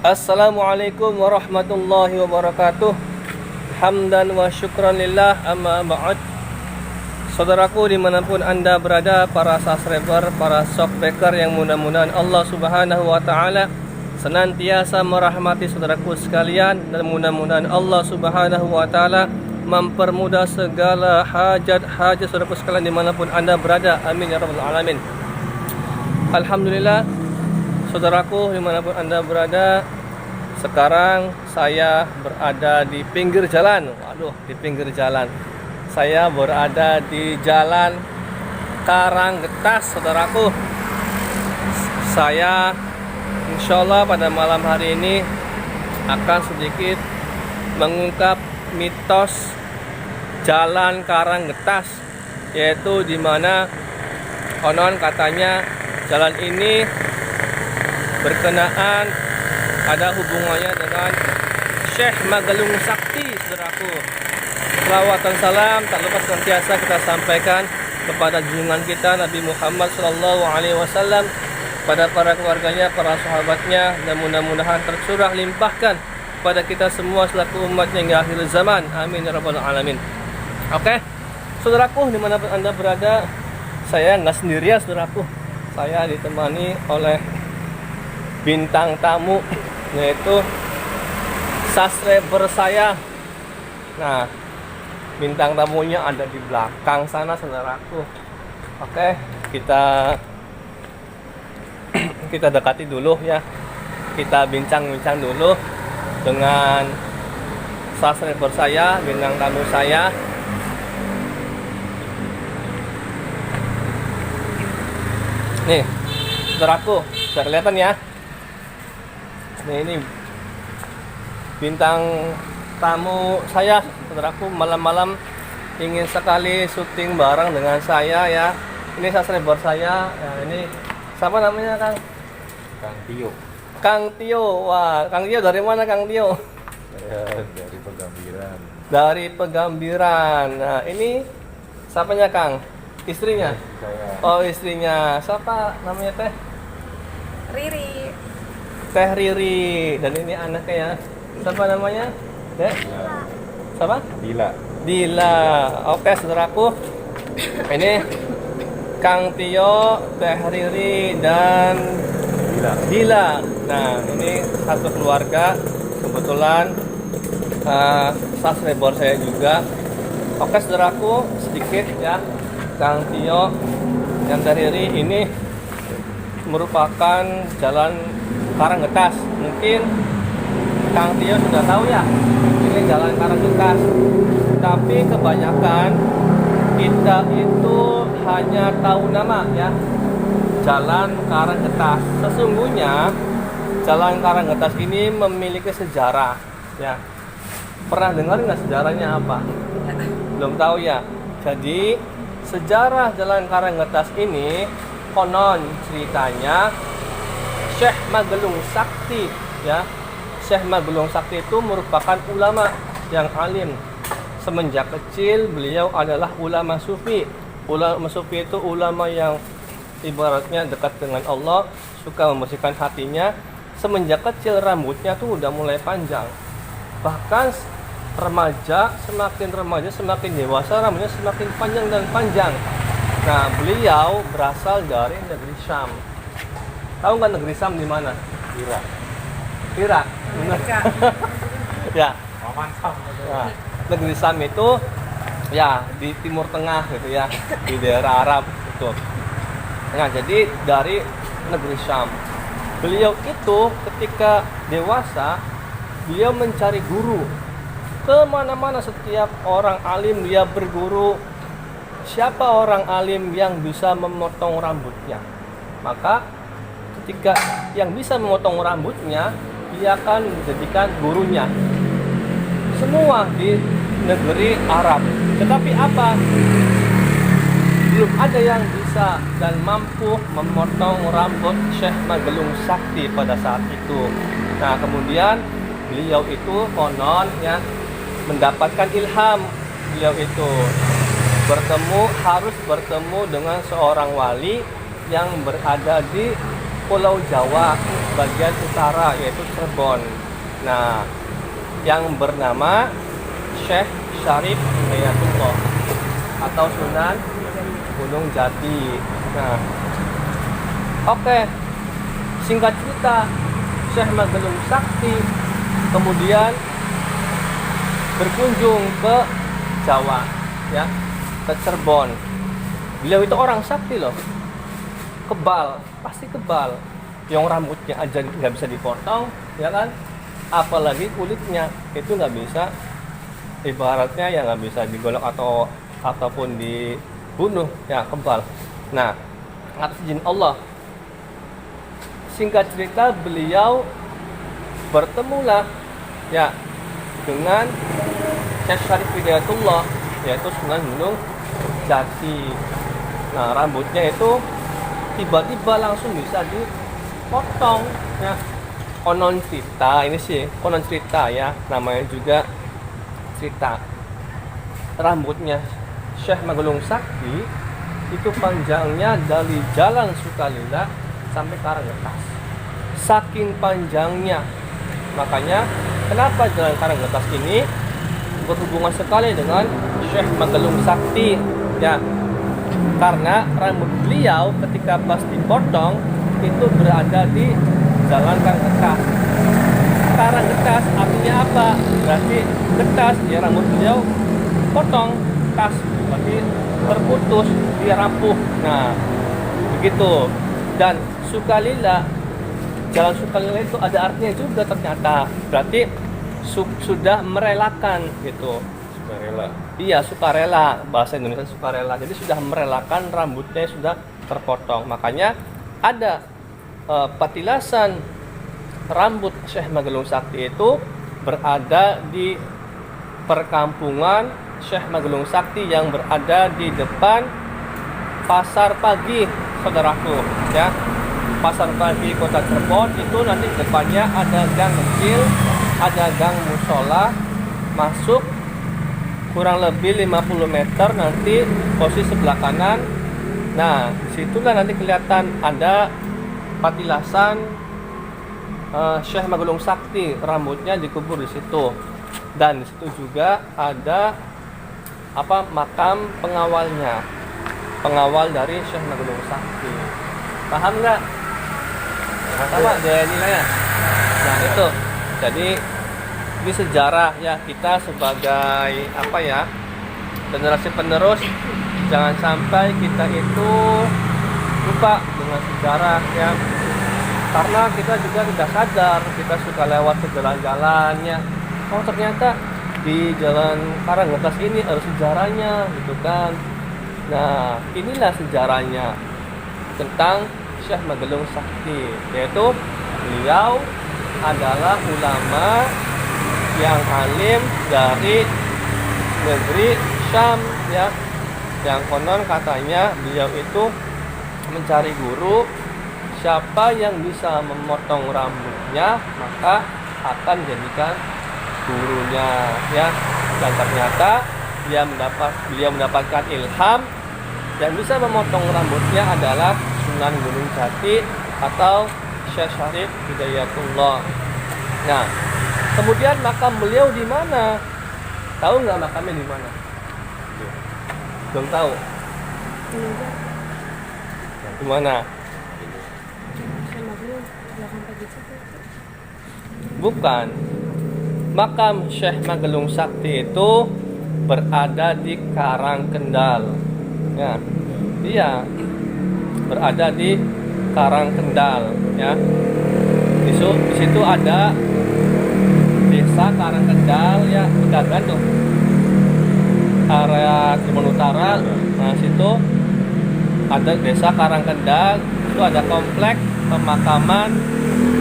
Assalamualaikum warahmatullahi wabarakatuh. Hamdan wa syukran lillah, amma ba'd. Saudaraku dimanapun anda berada, para subscriber, para shockbreaker, yang mudah-mudahan Allah subhanahu wa ta'ala senantiasa merahmati saudaraku sekalian, dan mudah-mudahan Allah subhanahu wa ta'ala mempermudah segala hajat-hajat saudaraku sekalian dimanapun anda berada. Amin ya rabbal alamin. Alhamdulillah, saudaraku dimanapun anda berada, sekarang saya berada di pinggir jalan. Waduh, di pinggir jalan. Saya berada di Jalan Karanggetas, saudaraku. Saya insya Allah pada malam hari ini akan sedikit mengungkap mitos Jalan Karanggetas, yaitu dimana konon katanya jalan ini berkenaan ada hubungannya dengan Syekh Magelung Sakti, saudaraku. Selawat dan salam tak lupa senantiasa kita sampaikan kepada junjungan kita Nabi Muhammad SAW, pada para keluarganya, para sahabatnya, dan mudah-mudahan tercurah limpahkan kepada kita semua selaku umatnya hingga akhir zaman. Amin ya rabbal alamin. Oke, saudaraku dimanapun anda berada, saya nggak sendirian, saudaraku. Saya ditemani oleh bintang tamu, yaitu subscriber saya. Nah, bintang tamunya ada di belakang sana, saudaraku. Oke, kita dekati dulu ya. Kita bincang-bincang dulu dengan subscriber saya, bintang tamu saya. Nih, saudaraku, bisa kelihatan ya. Ini bintang tamu saya, saudaraku. Malam-malam ingin sekali syuting bareng dengan saya ya. Ini subscriber saya. Ya, ini siapa namanya, Kang? Kang Tio. Kang Tio. Wah, Kang Tio dari mana, Kang Tio? Dari Pegambiran. Dari Pegambiran. Nah, ini siapanya, Kang? Istrinya? Saya. Oh, istrinya. Siapa namanya, Teh? Riri. Teh Riri. Dan ini anaknya ya. Siapa namanya? Dek? Siapa? Dila. Dila. Oke, saudaraku. Ini Kang Tio, Teh Riri, dan Dila. Nah, ini satu keluarga. Kebetulan subscriber saya juga. Oke, saudaraku, sedikit ya. Kang Tio dan Teh Riri ini merupakan Jalan Karanggetas. Mungkin Kang Tio sudah tahu ya, ini Jalan Karanggetas. Tapi kebanyakan kita itu hanya tahu nama ya, Jalan Karanggetas. Sesungguhnya Jalan Karanggetas ini memiliki sejarah ya. Pernah dengar nggak sejarahnya apa? Belum tahu ya. Jadi sejarah Jalan Karanggetas ini, konon ceritanya Syekh Magelung Sakti ya. Syekh Magelung Sakti itu merupakan ulama yang alim. Semenjak kecil beliau adalah ulama sufi. Ulama sufi itu ulama yang ibaratnya dekat dengan Allah, suka membersihkan hatinya. Semenjak kecil rambutnya tuh udah mulai panjang. Bahkan semakin remaja semakin dewasa rambutnya semakin panjang dan panjang. Nah, beliau berasal dari negeri Syam. Tahu nggak negeri Syam di mana? Irak. Irak. Ya. Mantap. Nah, negeri Syam itu ya di Timur Tengah gitu ya, di daerah Arab itu. Nah, jadi dari negeri Syam. Beliau itu ketika dewasa, beliau mencari guru. Kemana-mana setiap orang alim dia berguru. Siapa orang alim yang bisa memotong rambutnya? Maka ketika yang bisa memotong rambutnya, dia akan dijadikan gurunya. Semua di negeri Arab. Tetapi apa? Belum ada yang bisa dan mampu memotong rambut Syekh Magelung Sakti pada saat itu. Nah, kemudian beliau itu konon ya mendapatkan ilham. Beliau itu harus bertemu dengan seorang wali yang berada di Pulau Jawa. bagian utara yaitu Cirebon. Nah, yang bernama Syekh Syarif Hidayatullah atau Sunan Gunung Jati. Nah, oke. Singkat cerita, Syekh Magelung Sakti kemudian berkunjung ke Jawa, ya, ke Cirebon. Beliau itu orang sakti loh, kebal, pasti kebal. Yang rambutnya aja nggak bisa dipotong, ya kan? Apalagi kulitnya itu nggak bisa, ibaratnya ya nggak bisa digolok ataupun dibunuh, ya kebal. Nah, atas izin Allah, singkat cerita beliau bertemulah ya dengan Syekh Syarif Hidayatullah yaitu Sunan Gunung Jati. Nah, rambutnya itu tiba-tiba langsung bisa dipotong ya. Konon cerita, ini sih konon cerita ya, namanya juga cerita. Rambutnya Syekh Magelung Sakti itu panjangnya dari Jalan Sukalila sampai Karanggetas. Saking panjangnya, makanya kenapa Jalan Karanggetas ini berhubungan sekali dengan Syekh Magelung Sakti ya, karena rambut beliau ketika pas dipotong itu berada di Jalan Karanggetas. Karanggetas artinya apa? Berarti getas ya, rambut beliau potong tas, berarti terputus, dia rapuh. Nah, begitu. Dan Sukalila, Jalan Sukalila itu ada artinya juga ternyata. Berarti sudah merelakan gitu. Sukarela. Iya, sukarela, bahasa Indonesia sukarela. Jadi sudah merelakan rambutnya sudah terpotong. Makanya ada patilasan rambut Syekh Magelung Sakti itu berada di perkampungan Syekh Magelung Sakti yang berada di depan Pasar Pagi, saudaraku ya. Pasar Pagi Kota Cirebon itu nanti depannya ada gang kecil, ada gang musola, masuk kurang lebih 50 meter nanti posisi sebelah kanan. Nah, disitulah nanti kelihatan ada patilasan Syekh Magelung Sakti, rambutnya dikubur di situ. Dan di situ juga ada makam pengawalnya, pengawal dari Syekh Magelung Sakti. Paham nggak? Sama daya nilainya. Nah itu, jadi ini sejarah ya, kita sebagai generasi penerus jangan sampai kita itu lupa dengan sejarah ya, karena kita juga tidak sadar, kita suka lewat ke jalan-jalannya, oh ternyata di Jalan Karanggetas ini ada sejarahnya gitu kan. Nah, inilah sejarahnya tentang Syekh Magelung Sakti, yaitu beliau adalah ulama yang alim dari negeri Syam ya, yang konon katanya beliau itu mencari guru, siapa yang bisa memotong rambutnya maka akan jadikan gurunya ya. Dan ternyata beliau mendapatkan ilham, yang bisa memotong rambutnya adalah Sunan Gunung Jati atau Syekh Syarif Hidayatullah. Nah, kemudian makam beliau di mana? Tahu nggak makamnya di mana? Belum tahu. Di mana? Bukan. Makam Syekh Magelung Sakti itu berada di Karangkendal. Ya. Iya. Berada di Karangkendal, ya. Di situ ada desa Karangkendal ya, Pegagan tuh. Area Cirebon Utara. Nah, situ ada desa Karangkendal, itu ada komplek pemakaman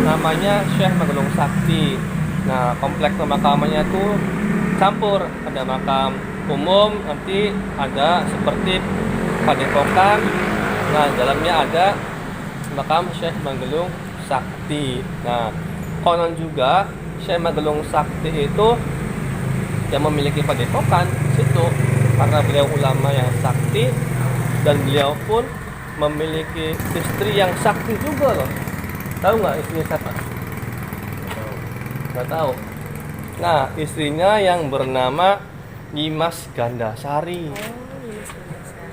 namanya Syekh Magelung Sakti. Nah, komplek pemakamannya itu campur, ada makam umum, nanti ada seperti padepokan. Nah, dalamnya ada makam Syekh Magelung Sakti. Nah, konon juga Syekh Magelung Sakti itu yang memiliki padepokan situ karena beliau ulama yang sakti, dan beliau pun memiliki istri yang sakti juga loh. Tahu nggak istrinya siapa? Nggak tahu. Nah, istrinya yang bernama Nyimas Gandasari. Oh, iya selesai.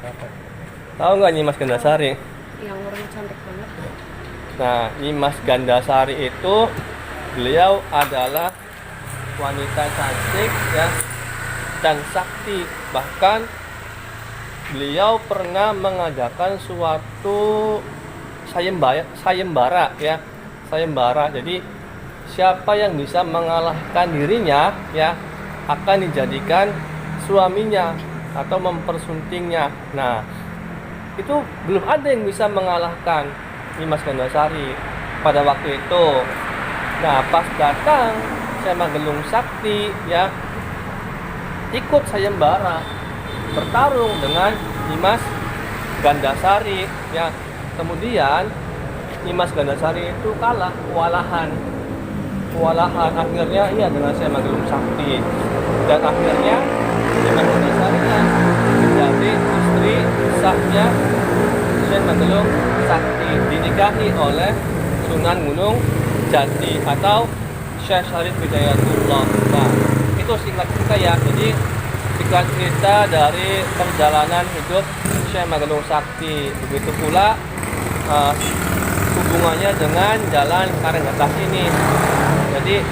Siapa? Tahu nggak Nyimas Gandasari? Yang orang cantik banget. Nah, Nyimas Gandasari itu beliau adalah wanita cantik ya dan sakti. Bahkan beliau pernah mengadakan suatu sayembara ya. Sayembara. Jadi siapa yang bisa mengalahkan dirinya ya akan dijadikan suaminya atau mempersuntingnya. Nah, itu belum ada yang bisa mengalahkan Nyimas Gandasari pada waktu itu. Nah, pas datang Syekh Magelung Sakti ya ikut sayembara bertarung dengan Nyimas Gandasari ya. Kemudian Nyimas Gandasari itu kalah, kewalahan akhirnya iya dengan Syekh Magelung Sakti, dan akhirnya Nyimas Gandasari menjadi istri sahnya Syekh Magelung Sakti, dinikahi oleh Sunan Gunung Jati atau Syekh Syarif Hidayatullah. Nah, itu singkat cerita ya. Jadi singkat cerita dari perjalanan hidup Syekh Magelung Sakti. Begitu pula hubungannya dengan Jalan Karanggetas ini. Jadi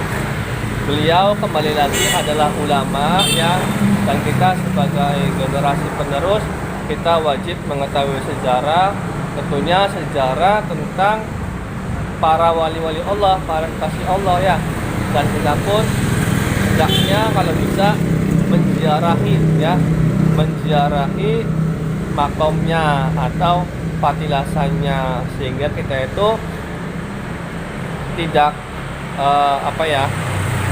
beliau kembali lagi adalah ulama ya, dan kita sebagai generasi penerus kita wajib mengetahui sejarah, tentunya sejarah tentang para wali-wali Allah, para kekasih Allah ya. Dan kita pun hendaknya kalau bisa menziarahi makomnya atau patilasannya, sehingga kita itu tidak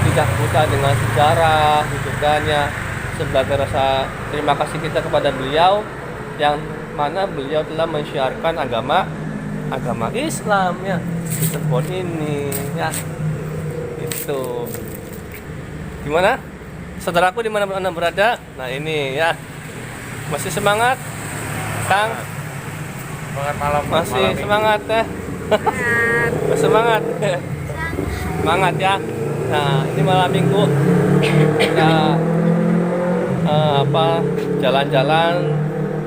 tidak buta dengan sejarah gitu kan ya, sebagai rasa terima kasih kita kepada beliau yang mana beliau telah mensyiarkan agama Islam ya di tempat ini ya. Itu gimana saudaraku dimanapun Anda berada? Nah ini ya, masih semangat Kang? Semangat malam. Masih malam semangat ya? Semangat semangat ya. Nah ini malam minggu kita jalan-jalan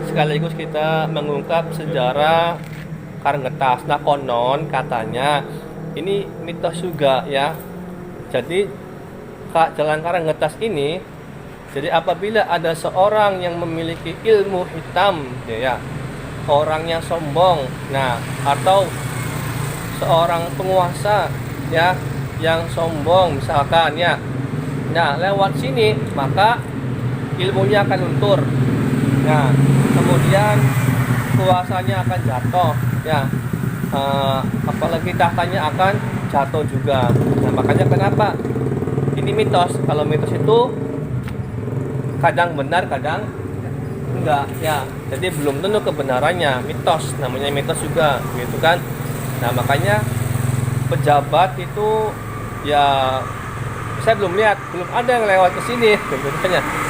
sekaligus kita mengungkap sejarah Karanggetas. Nah konon katanya ini mitos juga ya. Jadi Jalan Karanggetas ini, jadi apabila ada seorang yang memiliki ilmu hitam ya, orangnya sombong, nah atau seorang penguasa ya yang sombong misalkan ya, nah lewat sini maka ilmunya akan luntur. Nah kemudian kuasanya akan jatuh ya, apalagi tahtanya akan jatuh juga. Nah makanya kenapa ini mitos. Kalau mitos itu kadang benar kadang enggak ya, jadi belum tentu kebenarannya. Mitos, namanya mitos juga gitu kan. Nah makanya pejabat itu ya, saya belum lihat, belum ada yang lewat ke sini gitu ke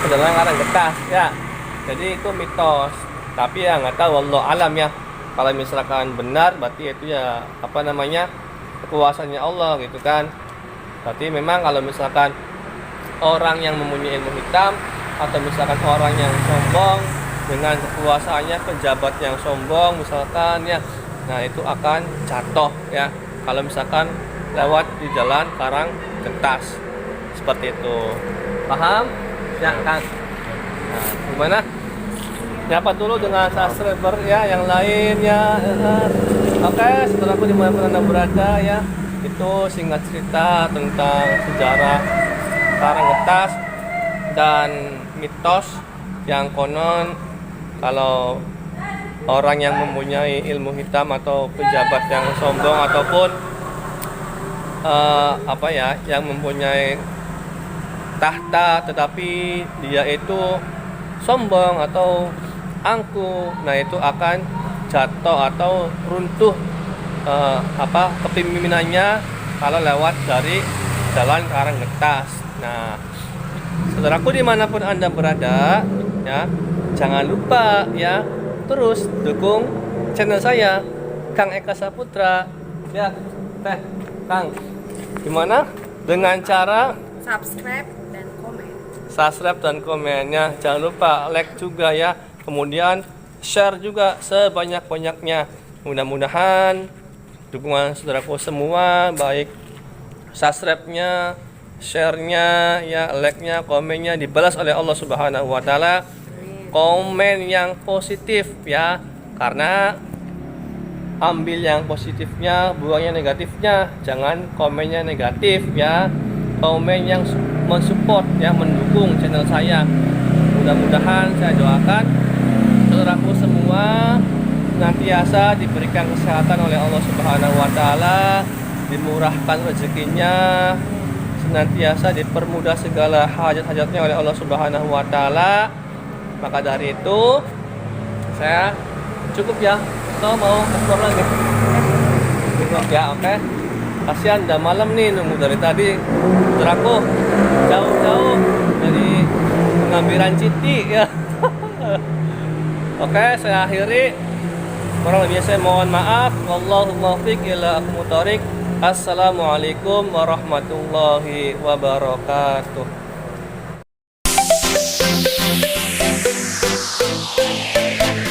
Jalan Karanggetas ya. Jadi itu mitos, tapi ya nggak tahu, wallahu alam ya. Kalau misalkan benar berarti itu ya kekuasaannya Allah gitu kan. Berarti memang kalau misalkan orang yang mempunyai ilmu hitam atau misalkan orang yang sombong dengan kekuasaannya, pejabat yang sombong misalkan ya, nah itu akan jatuh ya kalau misalkan lewat di Jalan Karanggetas seperti itu. Paham? Ya kan? Nah, gimana? Nyapa dulu dengan subscriber ya yang lain ya. Oke, saudaraku dimanapun Anda berada ya, itu singkat cerita tentang sejarah Karanggetas dan mitos yang konon kalau orang yang mempunyai ilmu hitam atau pejabat yang sombong ataupun yang mempunyai tahta tetapi dia itu sombong atau angkuh, nah itu akan jatuh atau runtuh kepemimpinannya kalau lewat dari Jalan Karanggetas. Nah, saudaraku dimanapun Anda berada ya, jangan lupa ya terus dukung channel saya Kang Eka Saputra. Ya, Teh, Kang. Gimana? Dengan cara Subscribe dan komen. subscribe dan komennya. Jangan lupa like juga ya. Kemudian share juga sebanyak-banyaknya. Mudah-mudahan dukungan saudaraku semua, baik subscribe-nya, share-nya, ya, like-nya, komennya dibalas oleh Allah Subhanahu wa taala. Komen yang positif ya. Karena ambil yang positifnya, buang yang negatifnya. Jangan komennya negatif ya. Komen yang mensupport, yang mendukung channel saya. Mudah-mudahan saya doakan saudaraku semua senantiasa diberikan kesehatan oleh Allah Subhanahu wa taala, dimurahkan rezekinya, senantiasa dipermudah segala hajat-hajatnya oleh Allah Subhanahu wa taala. Maka dari itu saya cukup ya. Atau mau keluar lagi? Cukup ya, oke. Kasihan udah malam nih, nunggu dari tadi. Saudaraku jauh-jauh dari pengambilan Citi ya. Oke, saya akhiri. Kurang lebih saya mohon maaf. Wallahu muwaffiq ila aqwamit thoriq. Assalamualaikum warahmatullahi wabarakatuh.